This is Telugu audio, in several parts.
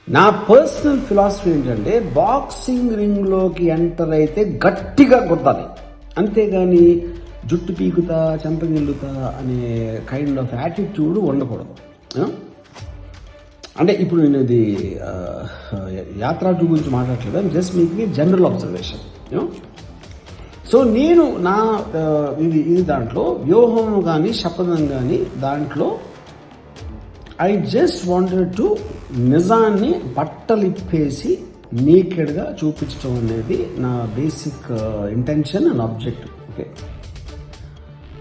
నా పర్సనల్ ఫిలాసఫీ ఏంటంటే బాక్సింగ్ రింగ్లోకి ఎంటర్ అయితే గట్టిగా కొట్టాలి, అంతేగాని జుట్టు పీకుతా చెంపగిల్లుతా అనే కైండ్ ఆఫ్ యాటిట్యూడ్ ఉండకూడదు. అంటే ఇప్పుడు నేను ఇది యాత్ర టూ గురించి మాట్లాడలేదు, just making general observation. So నేను నా ఇది దాంట్లో వ్యూహం కానీ శపథం కానీ దాంట్లో ఐ జస్ట్ వాంటెడ్ టు నిజాన్ని బట్టలిప్పేసి నేకెడ్గా చూపించడం అనేది నా basic intention and objective. Okay,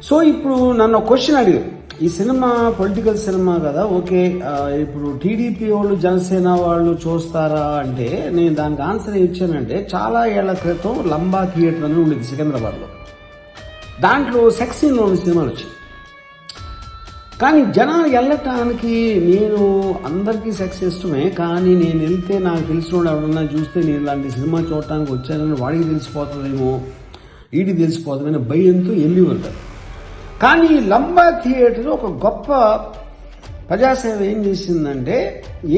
so ఇప్పుడు నన్ను క్వశ్చన్ అడిగారు, ఈ సినిమా పొలిటికల్ సినిమా కదా, ఓకే ఇప్పుడు టీడీపీ వాళ్ళు జనసేన వాళ్ళు చూస్తారా అంటే నేను దానికి ఆన్సర్ ఇచ్చానంటే చాలా ఏళ్ల క్రితం లంబా థియేటర్ అని ఉండేది సికింద్రాబాద్లో, దాంట్లో సెక్స్ సీన్లో ఉన్న సినిమాలు వచ్చాయి. కానీ జనాలు వెళ్ళటానికి, నేను అందరికీ సెక్స్ ఇష్టమే, కానీ నేను వెళ్తే నాకు తెలిసిన వాడు ఎవరన్నా చూస్తే నేను ఇలాంటి సినిమా చూడటానికి వచ్చానని వాడికి తెలిసిపోతుందేమో వీడికి తెలిసిపోతుందని భయంతో వెళ్ళి ఉంటారు. కానీ లంబా థియేటర్ ఒక గొప్ప ప్రజాసేవ ఏం చేసిందంటే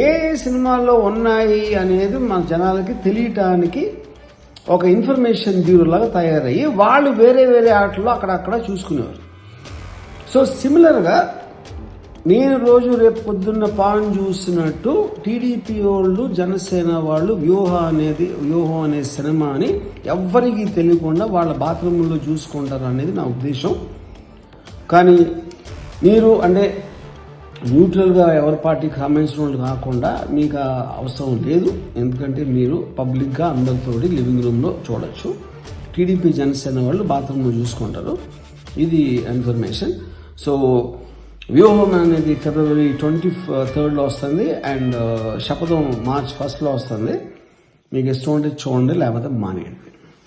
ఏ సినిమాల్లో ఉన్నాయి అనేది మన జనాలకి తెలియటానికి ఒక ఇన్ఫర్మేషన్ బ్యూరోలాగా తయారయ్యి వాళ్ళు వేరే వేరే ఆటల్లో అక్కడక్కడ చూసుకునేవారు. సో సిమిలర్గా నేను రోజు రేపు పొద్దున్న పాన్ చూసినట్టు టీడీపీ వాళ్ళు జనసేన వాళ్ళు వ్యూహం అనే సినిమాని ఎవ్వరికీ తెలియకుండా వాళ్ళ బాత్రూంలో చూసుకుంటారు అనేది నా ఉద్దేశం. కానీ మీరు అంటే న్యూట్రల్గా ఎవరి పార్టీకి సంబంధించిన వాళ్ళు కాకుండా మీకు అవసరం లేదు, ఎందుకంటే మీరు పబ్లిక్గా అందరితోటి లివింగ్ రూమ్లో చూడొచ్చు. టీడీపీ జనసేన వాళ్ళు బాత్రూంలో చూసుకుంటారు, ఇది ఇన్ఫర్మేషన్. సో వ్యూహం అనేది ఫిబ్రవరి 23 వస్తుంది అండ్ శపథం March 1 వస్తుంది. మీకు ఇష్టం ఉంటే చూడండి, లేకపోతే మానేయండి.